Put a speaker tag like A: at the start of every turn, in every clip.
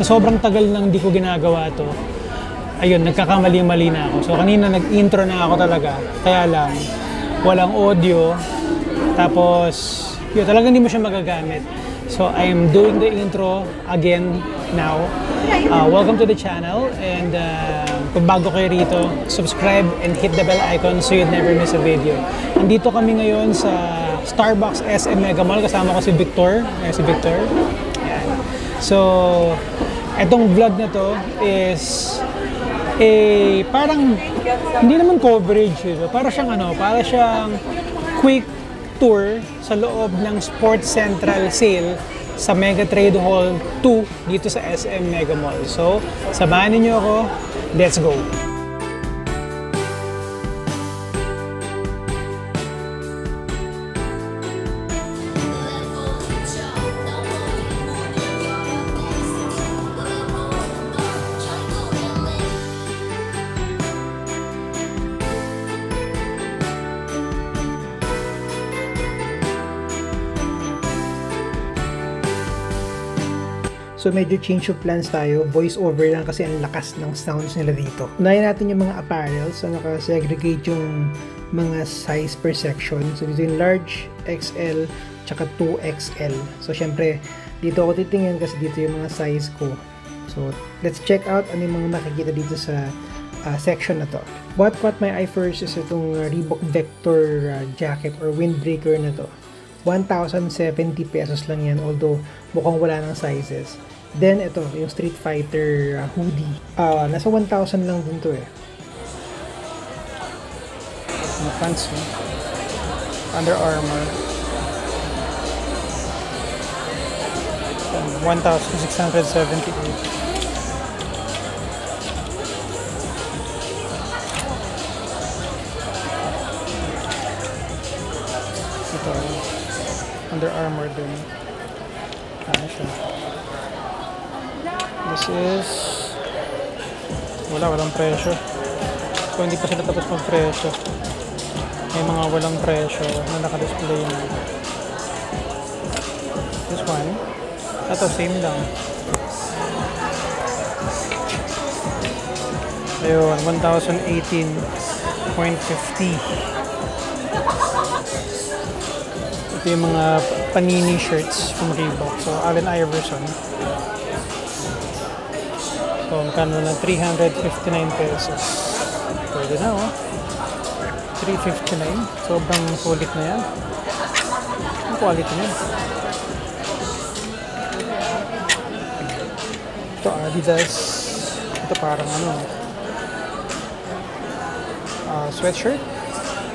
A: So sobrang tagal nang hindi ko ginagawa to. Ayun, nagkakamali-mali na ako. So kanina nag-intro na ako talaga. Kaya lang, walang audio. Tapos, yun, talagang hindi mo siya magagamit. So I am doing the intro again now. Welcome to the channel. And kung bago kayo rito, subscribe and hit the bell icon so you'd never miss a video. Andito kami ngayon sa Starbucks SM Mega Mall. Kasama ko si Victor. Si Victor. Ayan. So, etong vlog na to is parang hindi naman coverage. Para siyang quick tour sa loob ng Sports Central sale sa Mega Trade Hall 2 dito sa SM Mega Mall. So, samahan niyo ako. Let's go!
B: So medyo change of plans tayo, voice over lang kasi ang lakas ng sounds nila dito. Unahin natin yung mga apparels, so naka-segregate yung mga size per section. So dito yung large, XL, tsaka 2XL. So syempre, dito ako titingin kasi dito yung mga size ko. So let's check out ano yung mga makikita dito sa section na to. What caught my eye first is itong Reebok Vector jacket or windbreaker na to. 1,070 pesos lang yan, although mukhang wala ng sizes. Then, ito, yung Street Fighter hoodie. Nasa 1,000 lang din to eh. Mga pants, eh. Under Armour.
A: 1,678. Ito, Under Armour din. Ano siya? This is walang presyo. So hindi pa sila tapos mag-presyo. May mga walang presyo na naka-display na. This one, ito same lang. Ayun, 1,018.50. Ito yung mga panini shirts from Reebok. So Allen Iverson. So, magkano na 359 pesos. Pwede na, oh. 359. Sobrang sulit na yan. Ang quality niya. Ito, Adidas. Ito parang sweatshirt.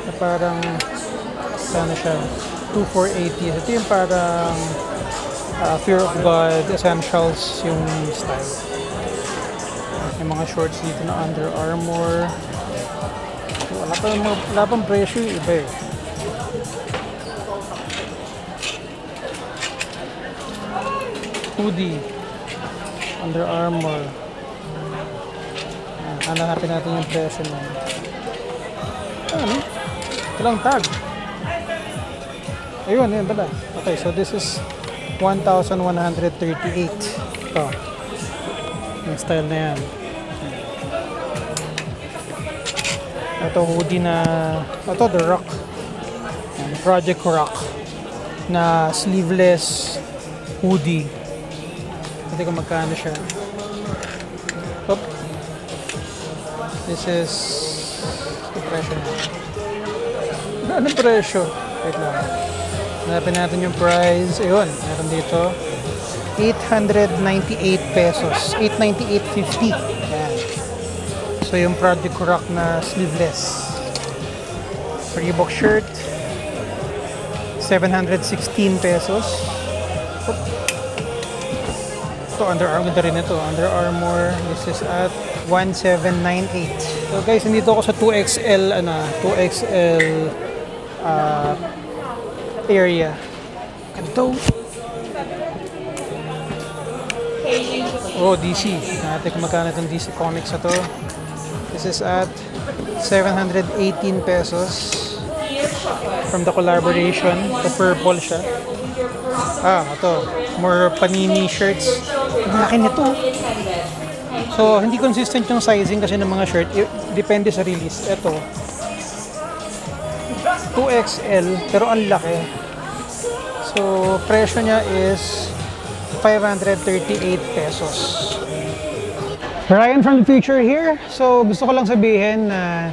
A: Na parang, sana siya, 2,480. Ito yung parang Fear of God Essentials yung style. May mga shorts dito na Under Armour. Wala pang presyo yung iba eh. Hoodie. Under Armour. Hanapin natin yung presyo na. Ito lang tag. Ayun pala. Okay, so this is 1,138. Ito. Yung style na yan. Ito hoodie na, ito The Rock, Project Rock na sleeveless hoodie. Hindi ko magkano siya. Oop. This is the presyo na. Anong presyo? Wait lang. Hanapin natin yung price. Ayun, meron dito 898 pesos, 898.50. Yan. So yung Project Rock na sleeveless. Reebok shirt, 716 pesos. Ito, Under Armour rin ito. Under Armour, this is at 1,798. So guys, nandito ako sa 2XL, 2XL area. Ito. Oh, DC. Natin kung magkano itong DC Comics na to. This is at 718 pesos. From the collaboration. The purple siya. Ito. More Panini shirts. Ang laki nito. So, hindi consistent yung sizing kasi ng mga shirt. Depende sa release. Ito, 2XL, pero ang laki. So, presyo niya is 538 pesos. Ryan from the future here. So, gusto ko lang sabihin na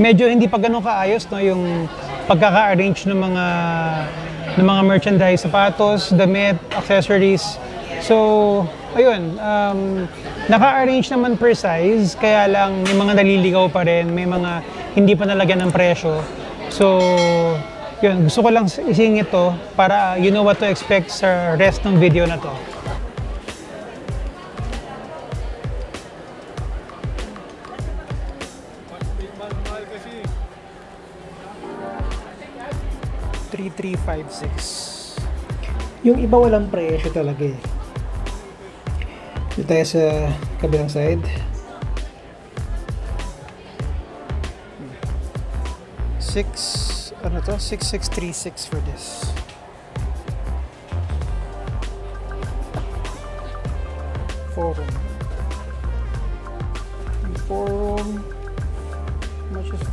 A: medyo hindi pa ganun kaayos, no, yung pagkaka-arrange ng mga merchandise, sapatos, damit, accessories. So, ayun, naka-arrange naman per size, kaya lang may mga naliligaw pa rin, may mga hindi pa nalagyan ng presyo. So, yun, gusto ko lang isingit ito para you know what to expect sa rest ng video na to. $3,356.
B: Yung iba walang presyo talaga eh. Dito tayo sa kabilang side.
A: Ano to? 6636 for this. Forum. Forum. How much is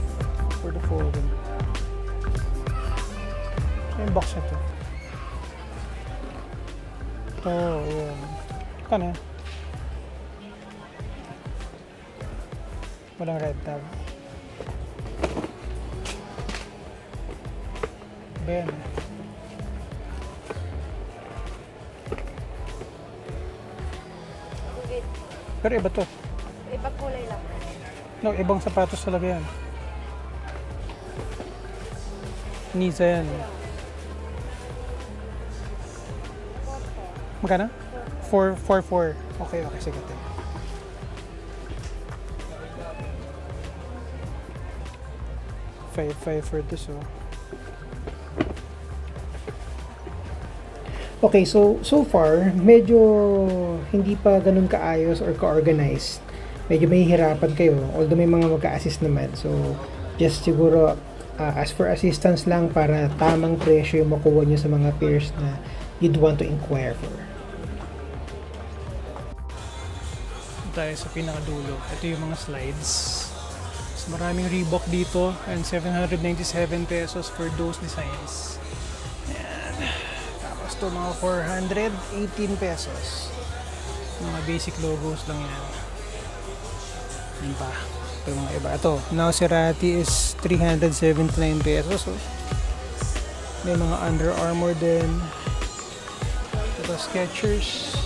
A: for the forum? Yung box na to. Oh, yeah. Kano? Walang red tab. Ben. Pero iba to.
C: Iba kulay lang.
A: No, ibang sapatos talaga yan. Nisa yan. Magkano? 444. Okay, sige tayo. $5 for this, oh.
B: Okay, so far, medyo hindi pa ganun kaayos or ka-organized. Medyo may hirapan kayo, although may mga magka-assist naman. So, just siguro, ask for assistance lang para tamang presyo yung makuha nyo sa mga pairs na you'd want to inquire for.
A: Tayo sa pinakadulo. Ito yung mga slides. So, maraming Reebok dito and 797 pesos for those designs. Ito mga 418 pesos. Mga basic logos lang yan. Yan pa. Ito mga iba. Ito, Now Cerati is 379 pesos. Oh. May mga Under Armour din. Ito Skechers.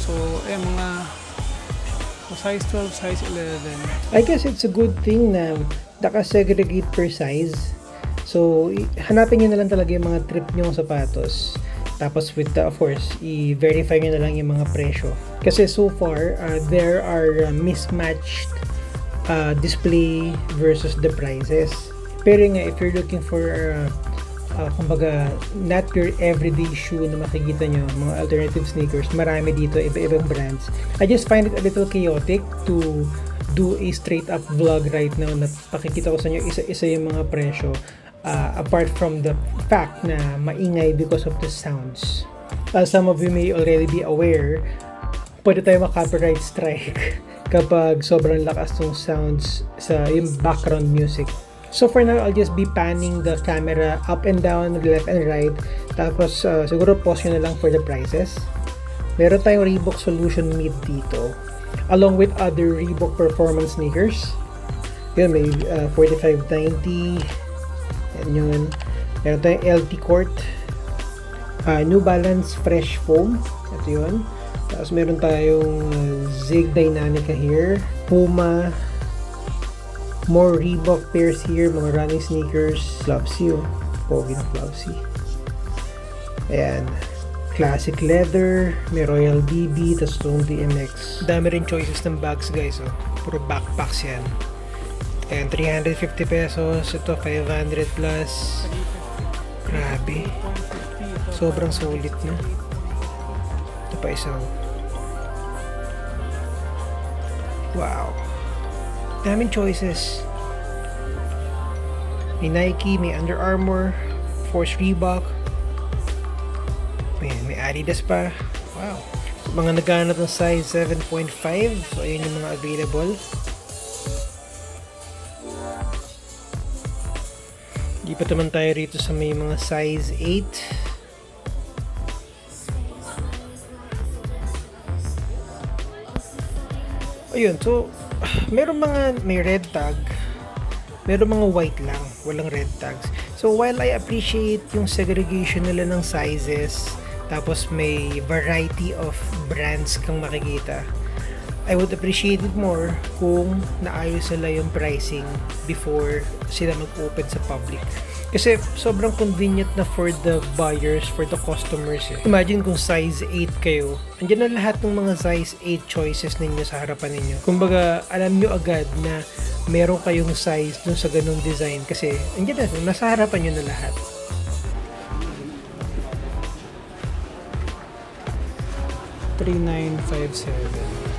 A: So, mga size 12, size 11.
B: I guess it's a good thing na naka-segregate per size. So, hanapin nyo na lang talaga yung mga trip nyo sapatos. Tapos with of course, i-verify nyo na lang yung mga presyo. Kasi so far, there are mismatched display versus the prices. Pero nga, if you're looking for kumbaga, not your everyday shoe na makikita nyo, mga alternative sneakers, marami dito, iba-ibang brands. I just find it a little chaotic to do a straight up vlog right now na pakikita ko sa inyo isa-isa yung mga presyo, apart from the fact na maingay because of the sounds. As some of you may already be aware, pwede tayo ma-copyright strike kapag sobrang lakas ng sounds sa yung background music. So for now, I'll just be panning the camera up and down, left and right. Tapos siguro pause nyo na lang for the prices. Meron tayong Reebok Solution Mid dito, along with other Reebok Performance sneakers. Yun, may 4590. Yan yun. Meron tayong LT Court, New Balance Fresh Foam. Ito yun. Tapos meron tayong Zig Dynamica here, Puma. More Reebok pairs here, mga running sneakers, Flopsy, pogi na Flopsy. Ayan, classic leather, may Royal BB, tas itong DMX. Dami rin choices ng bags guys, oh. Puro backpacks yan. Ayan, 350 pesos, ito 500 plus. Grabe. Sobrang sulit na. Ito pa isang. Wow. Daming choices. May Nike, may Under Armour, Force Reebok. May Adidas pa. Wow. Mga naghanap ng size 7.5. So, ayun yung mga available. Di pa naman tayo rito sa may mga size 8. Ayun, so may red tag, meron mga white lang, walang red tags. So while I appreciate yung segregation nila ng sizes, tapos may variety of brands kang makikita, I would appreciate it more kung naayos nila yung pricing before sila mag-open sa public. Kasi sobrang convenient na for the buyers, for the customers. Imagine kung size 8 kayo, andyan na lahat ng mga size 8 choices ninyo sa harapan ninyo. Kumbaga, alam nyo agad na meron kayong size dun sa ganung design kasi andyan na, nasa harapan nyo na lahat. $3,957.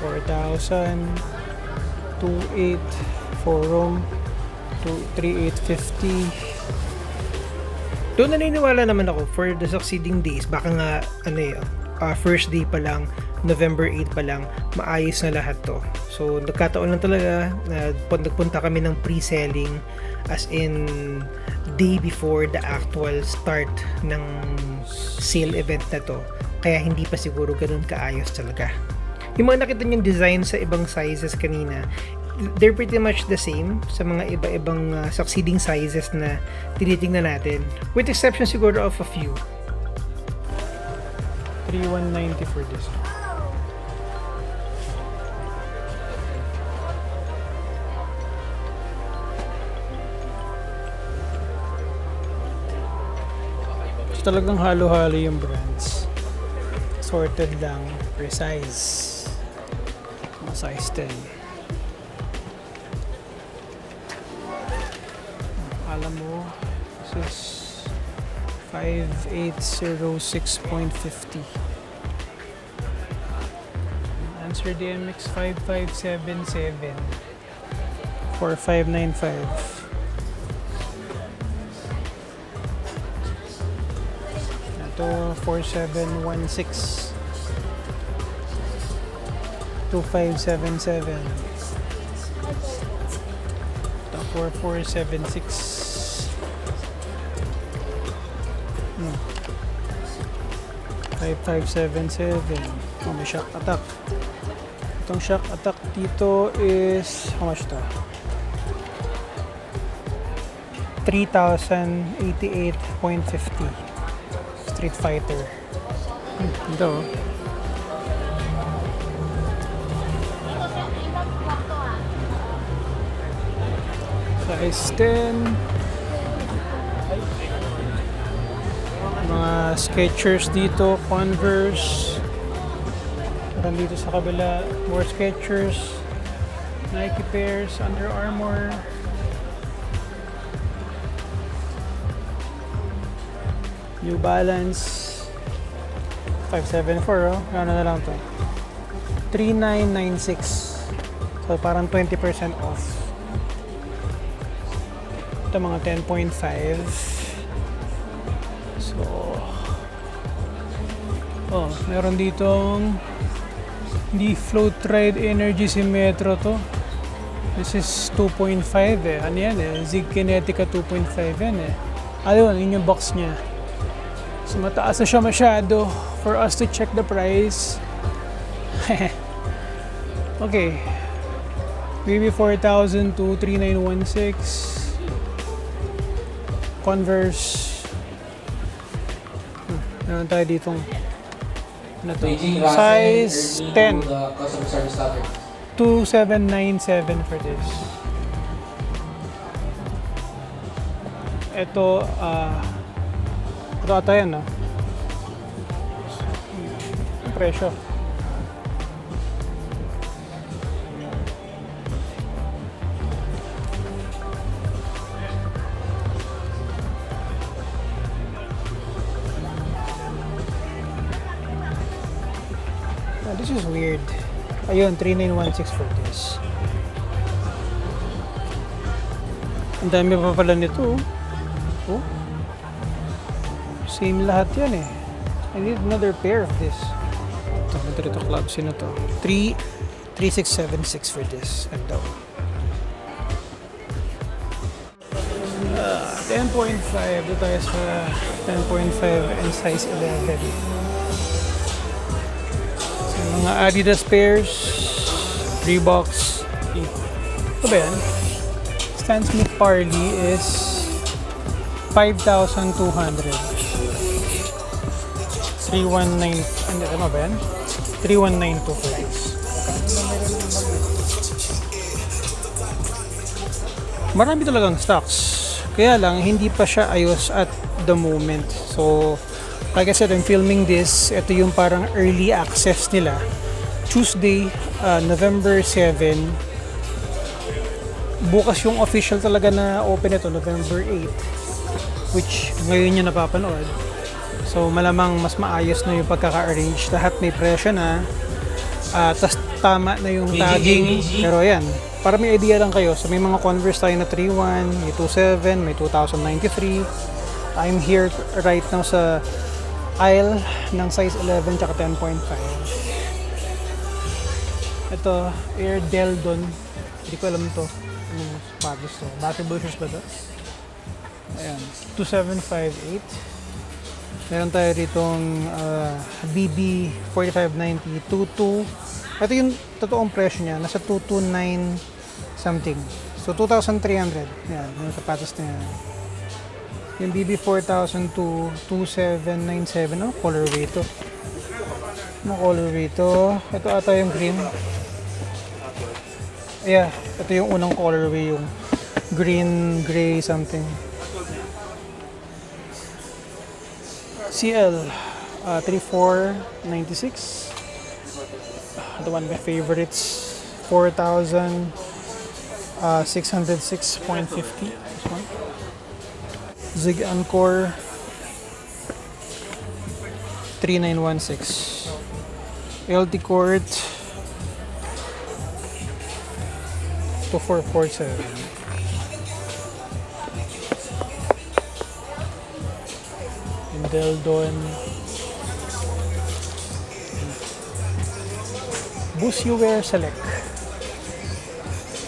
B: 4,000, 2,800 forum, 3,850. Doon naniniwala naman ako for the succeeding days, baka nga first day pa lang, November 8 pa lang, maayos na lahat to. So nagkataon lang talaga na nagpunta kami ng pre-selling, as in day before the actual start ng sale event na to, kaya hindi pa siguro ganun kaayos talaga. Yung mga nakita niyong design sa ibang sizes kanina, they're pretty much the same sa mga iba-ibang succeeding sizes na tinitingnan natin, with exception siguro of a few.
A: 3,190 for this. So, talagang halo-halo yung brands. Sorted lang per size. Size 10. Alam mo, this is 5806.50. Answer DMX 5577 4595. Ito 4716 2577. Ito 4476. 5577. Oh, may shock attack. Itong shock attack dito is how much to? 3,088.50. Street Fighter. Ito. Size 10. Mga Skechers dito, Converse. Meron dito sa kabila, more Skechers, Nike pairs, Under Armour. New Balance 574, oh. Ano na lang to? 3,996. So parang 20% off. Ito mga 10.5. So oh, meron ditong hindi Float Ride Energy si Metro to. This is 2.5 eh. Ano yan eh? Zig Kinetica 2.5 yan eh. Ayun, yun yung box niya. So mataas na siya masyado for us to check the price. Okay. BB 4,000 to 3,916. Converse. Meron tayo ditong ano to? Size 10. 2,797 for this. Ito, ito ata yan, no? Presyo. This is weird. Ayun, 3916 for this. Ang dami pa pala nito. Oh. Same lahat yan eh. I need another pair of this. Ito club. Sino to? 3676 for this. And down. 10.5. Ito tayo sa 10.5 and size 11. So, mga Adidas pairs. Reeboks. Ito ba yan? Stan Smith Parley is 5,200. 319. Ano ba yan? 3192 for this. Marami talagang stocks. Kaya lang, hindi pa siya ayos at the moment. So, like I said, I'm filming this. Ito yung parang early access nila. Tuesday, November 7. Bukas yung official talaga na open ito, November 8. Which ngayon nyo napapanood. So, malamang mas maayos na yung pagkaka-arrange. Lahat may presyo na. Tas tama na yung tagging. Pero ayan, para may idea lang kayo. So may mga Converse tayo na 3.1, may 2.7, may 2093. I'm here right now sa aisle ng size 11 tsaka 10.5. Ito, Air Deldon. Hindi ko alam to. Anong sapatos to? Basketball shoes ba to? Ayan, 2758. Meron tayo ditong BB 4590 22. Ito yung totoong presyo niya, nasa 229 something. So 2,300. Yan, yung sapatos na yan. Yung BB 4002 2797, no? Colorway to. Ano colorway to? Ito ata yung green. Yeah, ito yung unang colorway, yung green, gray something. CL 3496. The one of my favorites, 4,606.50. This one. Zig Encore 3916. LT Court 2447. Deldon. Busywear Select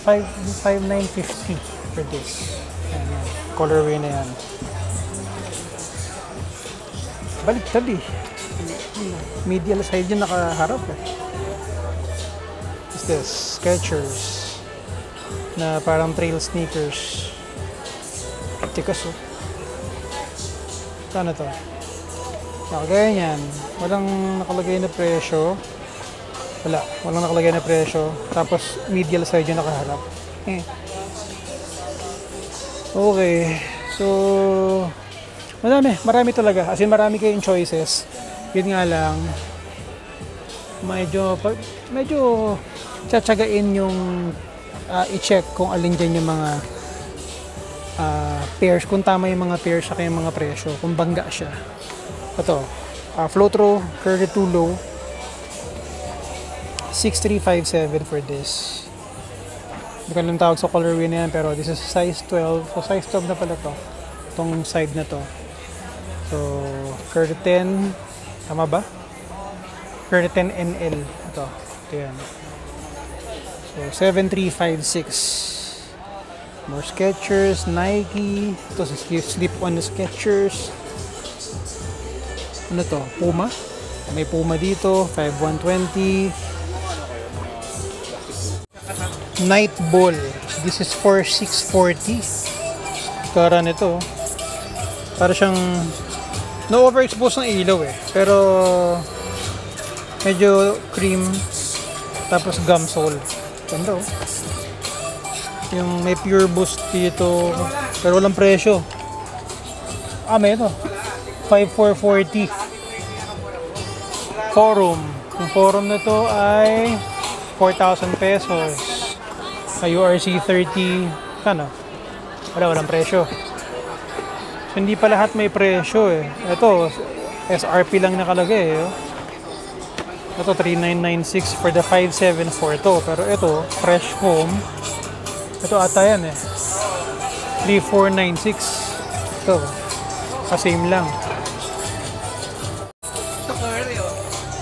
A: 5,950 for this. Ayan, colorway na yan. Baliktad eh. Medial side yun nakaharap eh. What's this? Skechers na parang trail sneakers. Tikas oh. Ano to? Nakagaya niyan. Walang nakalagay na presyo. Walang nakalagay na presyo. Tapos medial side yung nakaharap. Okay. So, marami talaga. As in, marami kayong choices. Yun nga lang, medyo tsatsagain yung i-check kung alin dyan yung mga pairs, kung tama yung mga pairs sa kayong mga presyo, kung bangga siya. Ito, Floatro Curry 2 Low 6357 for this. Hindi ko alam tawag sa colorway na yan, pero this is size 12. So size 12 na pala to, itong side na to. So Curry 10, tama ba? Curry 10 NL. Ito yan. So 7356. More Skechers, Nike. Ito sa slip-on na Skechers. Ano to? Puma. May Puma dito. 5120. Night Ball. This is for 640. Kara nito. Para siyang na-overexpose ng ilaw eh. Pero medyo cream. Tapos gum sole. Ganda oh. Yung may pure boost dito, pero walang presyo. May ito. 5,440. Forum. Yung forum na to ay 4,000 pesos. Sa URC 30, kano? Walang presyo. So, hindi pa lahat may presyo eh. Ito, SRP lang nakalagay eh. Ito, 3,996 for the 574 to. Pero ito, fresh foam. Ito ata yan eh. 3,496. Ito. Same lang.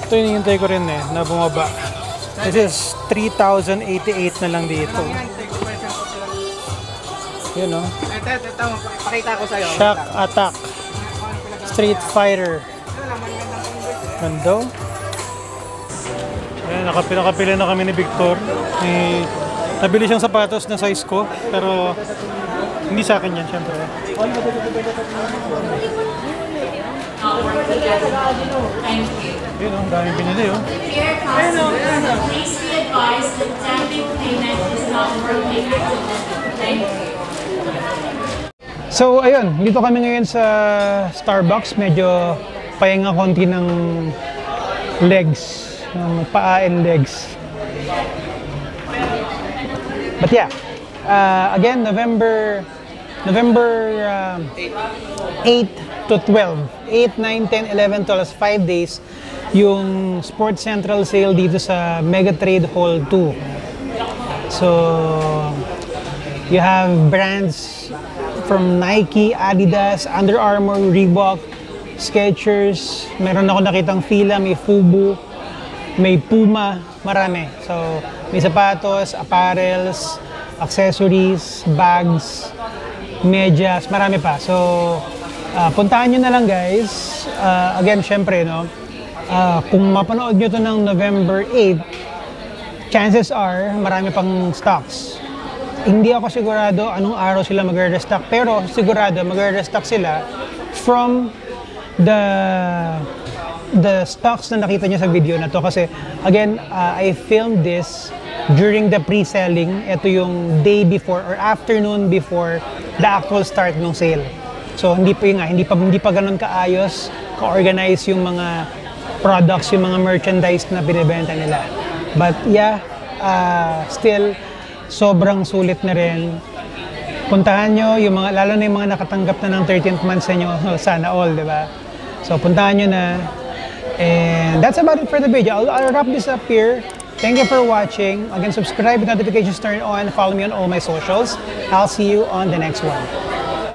A: Ito yung hinihintay ko rin eh, na bumaba. This is 3,088 na lang dito. Yun o.
C: Ito, pakita ko sa'yo.
A: Shock Attack. Street Fighter. Ganda. Ayan, nakapila na kami ni Victor. Nabili siyang sapatos na size ko, pero hindi sa akin yan, syempre. Yun o, ang daming pinili o.
D: Dear customers, please be advised that tapping payment is not working at the moment. Thank you.
A: So, ayun, dito kami ngayon sa Starbucks. Medyo pahinga konti ng legs, ng paa and legs. But yeah, again, November 8 to 12. 8, 9, 10, 11, 12, 5 days yung Sports Central sale dito sa Mega Trade Hall 2. So, you have brands from Nike, Adidas, Under Armour, Reebok, Skechers. Meron ako nakitang Fila, may Fubu, may Puma, marami. So, may sapatos, apparels, accessories, bags, medyas, marami pa. So, puntahan nyo na lang guys. Again, syempre, no? Kung mapanood nyo to ng November 8, chances are marami pang stocks. Hindi ako sigurado anong araw sila mag-restock, pero sigurado mag-restock sila from the stocks na nakita nyo sa video na to. Kasi again, I filmed this during the pre-selling. Ito yung day before or afternoon before the actual start ng sale. So hindi pa ganun kaayos, ka-organize yung mga products, yung mga merchandise na binibenta nila. But yeah, still sobrang sulit na rin. Puntahan nyo yung mga, lalo na yung mga nakatanggap na ng 13th month sa inyo, sana all, di ba? So puntahan nyo na. And that's about it for the video. I'll wrap this up here. Thank you for watching. Again, subscribe with notifications turned on. Follow me on all my socials. I'll see you on the next one.